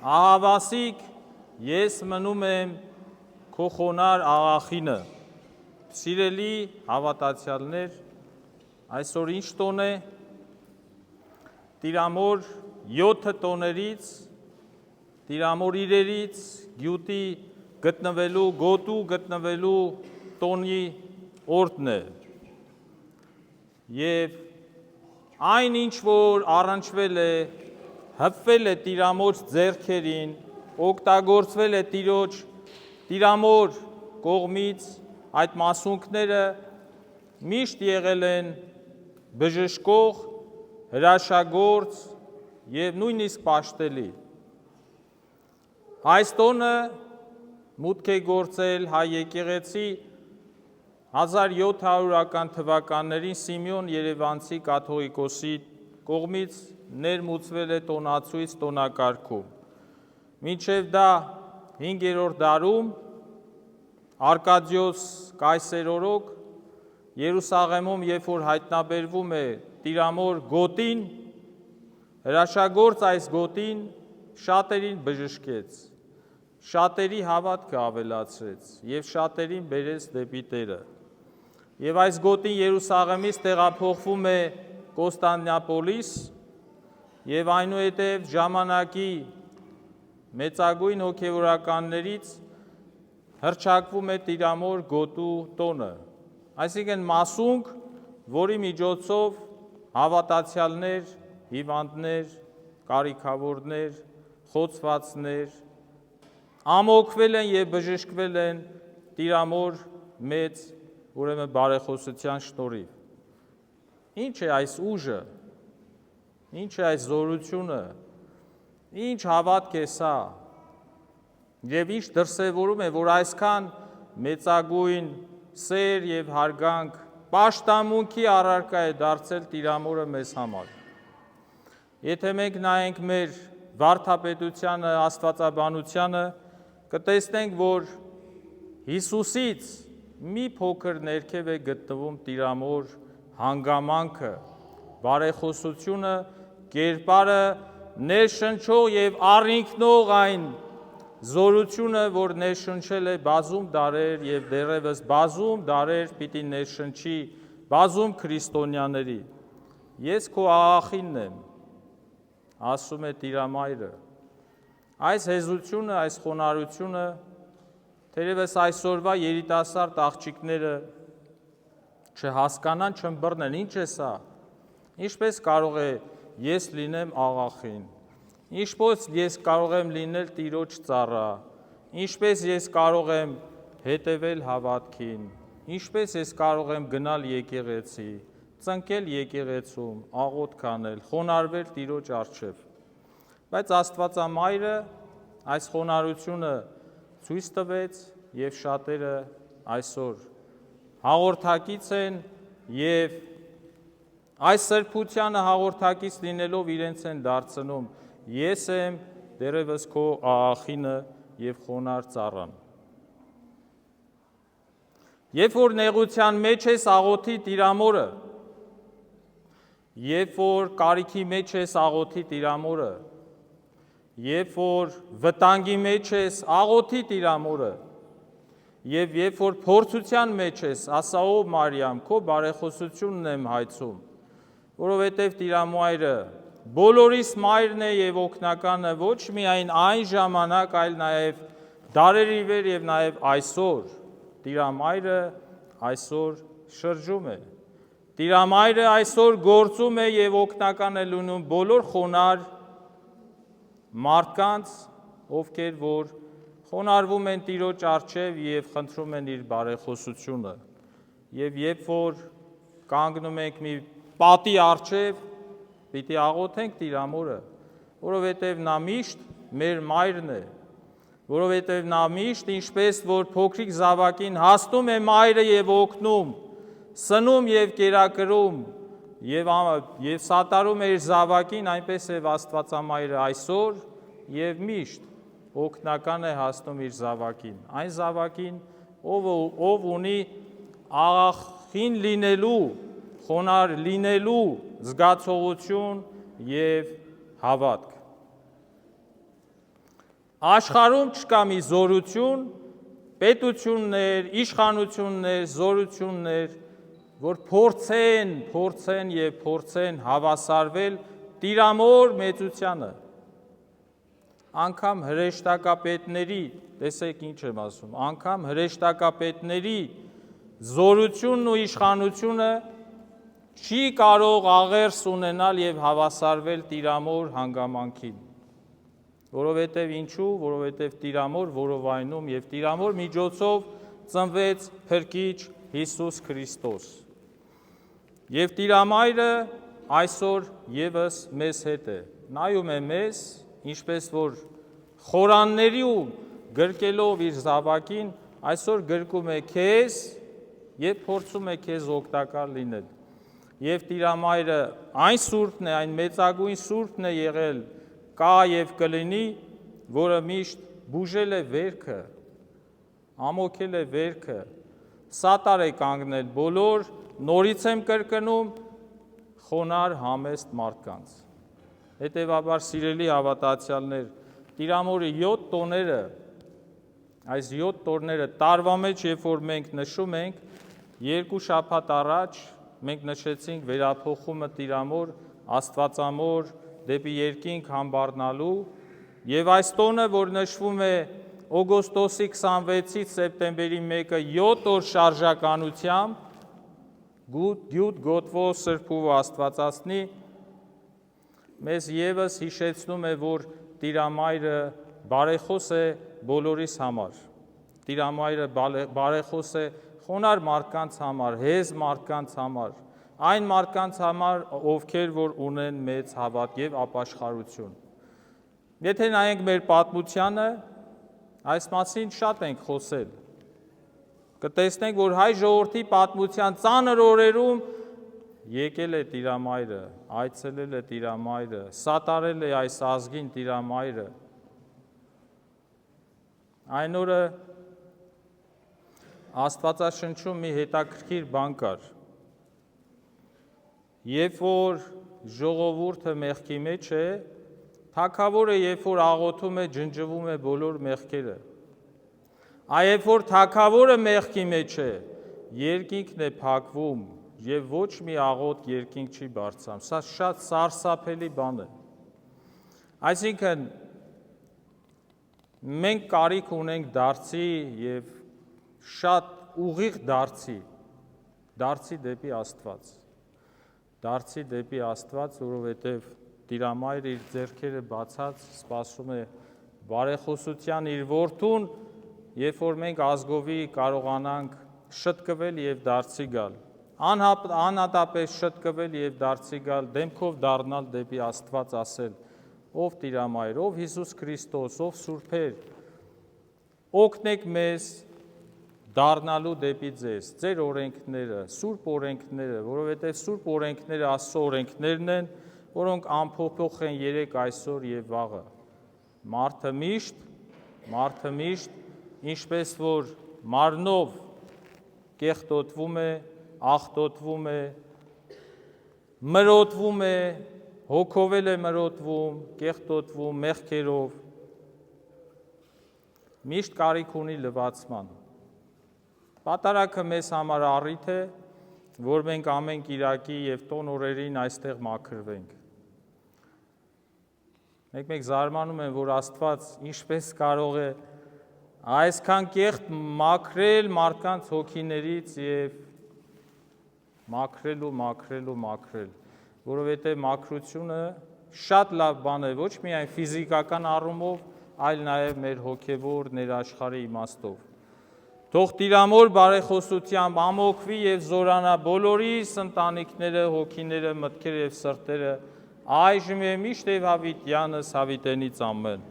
ահավասիկ ես մնում եմ քո խոնար աղախինը։ Սիրելի հավատացյալներ, այսօր ինչ տոն է։ Տիրամոր 7 տոներից, Տիրամոր իրերից գյուտի գոտու գտնվելու տոնի օրդն է։ Եվ այն ինչ որ առնչվել է, հպվել է Տիրամոր ձեռքերին, օգտագործվել է Տիրամոր կողմից, այդ մասունքները միշտ եղել են բժշկող, հրաշագործ և նույնիսկ պաշտելի։ Այս տոնը մուտք է գործել հայ եկեղեցի 1700-ական թվականներին Սիմեոն Երևանցի կաթողիկոսի կողմից ներմուծվել է տոնացույց տոնակարգում։ Մինչև դա 5-րդ դարում Արկադիոս Կայսերօրոք Երուսաղեմում, երբ որ հայտնաբերվում է Տիրամոր գոտին, հրաշագործ այս գոտին շատերին բժշկեց, շատերի հավատքը ավելացրեց և շատերին բերեց դեպի Տերը։ Եվ այս գոտին Երուսաղեմից տեղափոխվում է Կոստանդնուպոլիս և այնուհետև ժամանակի մեծագույն հոգևորականներից հռչակվում է Տիրամոր գոտու տոնը, այսինքն մասունք, որի միջոցով հավատացյալներ, հիվանդներ, կարիքավորներ, խոցվածներ ամոքվել են և բժշկվել են Տիրամոր մեծ բարեխոսության շնորհիվ։ Ինչ է այս ուժը, ինչ է այս զորությունը, ինչ հավատք է սա, և ինչ դրսևորում է, որ այսքան մեծագույն սեր և հարգանք, պաշտամունքի առարկա է դարձել Տիրամորը մեզ համար։ Եթե մենք նայենք մեր վարդապետությանը, աստվածաբանությանը, կտեսնենք, որ Հիսուսից մի փոքր ներքև է գտնվում Տիրամոր հանգամանքը, բարեխոսությունը, կերպարը, ներշնչող և առինքնող այն զորությունը, որ ներշնչել է բազում դարեր և դեռևս բազում դարեր պիտի ներշնչի բազում քրիստոնյաների։ Ես քո աղախինն եմ, ասում է Տիրամայրը։ Այս հեզությունը, այս խոնարհությունը թերևս այսօրվա երիտասարդ աղջիկները չհասկանան, չըմբռնեն, ինչ է սա, ինչպես կարող է ես լինեմ աղախին, ինչպես ես կարող եմ լինել Տիրոջ ծառա, ինչպես ես կարող եմ հետևել հավատքին, ինչպես ես կարող եմ գնալ եկեղեցի, ծնկել եկեղեցում, աղոթք անել, խոնարհվել Տիրոջ առջև։ Բայց Աստվածամայրը այս խոնարհությունը ցույց տվեց և շատերը այսօր հաղորդակից են և այս սրբությանը հաղորդակից լինելով իրենց են դարձնում, ես եմ դեռևս քո աղախինը և խոնարհ ծառան։ Երբ որ նեղության մեջ ես աղոթի Տիրամորը, երբ որ կարիքի մեջ ես աղոթի Տիրամորը, երբ որ վտանգի մեջ ես աղոթի Տիրամորը, և երբ որ փորձության մեջ ես, ասա ով Մարիամ, քո բարեխոսությունն եմ հայցում, որովհետև Տիրամայրը բոլորիս մայրն է և օգնականը ոչ միայն այն ժամանակ, այլ նաև դարերի վեր և նաև այսօր, Տիրամայրը այսօր շրջում է, Տիրամայրը այսօր գործում է և օգնական է լինում բոլոր խոնարհ մարդկանց, ովքեր որ խոնարհվում են Տիրոջ առջև և խնդրում են իր բարեխոսությունը։ Եվ երբ որ կանգնում ենք մի պատի առջև, պիտի աղոթենք Տիրամորը, որովհետև նա միշտ մեր մայրն է, որովհետև նա միշտ, ինչպես որ փոքրիկ զավակին հասնում է մայրը և օգնում, սնում և կերակրում և սատարում է իր զավակին, այնպես և Աստվածամայրը այսօր և միշտ օգնական է հասնում իր զավակին, այն զավակին, ով ունի աղախին լինելու, խոնարհ լինելու զգացողություն և հավատք։ Աշխարհում չկա մի զորություն, պետություններ, իշխանություններ, զորություններ, որ փորձեն եւ փորձեն հավասարվել տիրամոր մեծությանը։ Անգամ հրեշտակապետների, տեսեք ինչ եմ ասում, անգամ հրեշտակապետների զորությունն ու իշխանությունը չի կարող աղերս ունենալ եւ հավասարվել տիրամոր հանգամանքին։ Որովհետև ինչու, որովհետև տիրամոր որովայնում եւ տիրամոր միջոցով ծնվեց Փրկիչ Հիսուս Քրիստոս։ Եվ Տիրամայրը այսօր եւս մեզ հետ է։ Նայում է մեզ, ինչպես որ խորանների ու գրկելով իր զավակին, այսօր գրկում է քեզ եւ փորձում է քեզ օգտակար լինել։ Եվ Տիրամայրը այն Սուրբն է, այն մեծագույն Սուրբն է եղել, կա եւ կլինի, որը միշտ բուժել է վերքը, ամոքել է վերքը, սատար է կանգնել բոլոր, նորից եմ կրկնում, խոնար համեստ մարդկանց։ Հետևաբար սիրելի հավատացյալներ, Տիրամորի 7 տոները, այս 7 տոները տարվա մեջ, երբ որ մենք նշում ենք, 2 շաբաթ առաջ մենք նշեցինք վերափոխումը Տիրամոր Աստվածամոր դեպի երկինք համբառնալու եւ այս տոնը, որ նշվում է օգոստոսի 26-ից սեպտեմբերի 1-ը 7 օր շարժականությամբ, գյուտ գոտվո սրբու Աստվածածնի, մեզ եւս հիշեցնում է, որ Տիրամայրը բարեխոս է բոլորիս համար։ Տիրամայրը բարեխոս է խոնար մարդկանց համար, հեզ մարդկանց համար, այն մարդկանց համար, ովքեր որ ունեն մեծ հավատ եւ ապաշխարություն։ Եթե նայենք մեր պատմությանը, այս մասին շատ ենք խոսել։ Կտեսնենք, որ հայ ժողովրդի պատմության ծանր օրերում եկել է Տիրամայրը, այցելել է Տիրամայրը, սատարել է այս ազգին Տիրամայրը։ Այն օրը Աստվածաշնչում մի հետաքրքիր բան կար։ Երբ որ ժողովուրդը մեղքի մեջ է, թագավորը երբ որ աղոթում է, ջնջվում է բոլոր մեղքերը։ Երբ որ թագավորը մեղքի մեջ է, երկինքն է փակվում եւ ոչ մի աղոտ երկինք չի բարձրանում։ Սա շատ սարսափելի բան է։ Այսինքն մենք կարիք ունենք դարձի եւ շատ ուղիղ դարձի դեպի Աստված։ Դարձի դեպի Աստված, որովհետեւ Տիրամայրը իր ձեռքերը բացած սպասում է բարեխոսության իր որդուն, երբ որ մենք ազգովի կարողանանք շտկվել եւ դարձի գալ, անհատապես շտկվել եւ դարձի գալ, դեմքով դառնալ դեպի Աստված, ասել. ով Տիրամայր, ով Հիսուս Քրիստոս, ով Սուրբեր, օգնեք մեզ դառնալու դեպի ձեզ, ձեր օրենքները, սուրբ օրենքները, որովհետեւ սուրբ օրենքները Աստծո օրենքներն են, որոնք անփոփոխ են երեք այսօր եւ վաղը։ Մարդը միշտ, ինչպես որ մարմնով կեղտոտվում է, աղտոտվում է, մրոտվում է, հոգով է մրոտվում, կեղտոտվում, մեղքերով, միշտ կարիք ունի լվացման։ Պատարագը մեզ համար առիթ է, որ մենք ամեն կիրակի եւ տոն օրերին այստեղ մաքրվենք։ Մեկ զարմանում եմ, որ Աստված ինչպես կարող է այսքան կեղտ մաքրել մարդկանց հոգիներից եւ մաքրել, որովհետեւ մաքրությունը շատ լավ բան է, ոչ միայն ֆիզիկական առումով, այլ նաեւ մեր հոգեվոր ներաշխարհի իմաստով։ Թող Տիրամոր բարեխոսությամբ ամոքվի եւ զորանա բոլորիս ընտանիքները, հոգիները, մտքերը եւ սրտերը, այժմ եւ միշտ եւ հավիտյանս հավիտենից ամեն։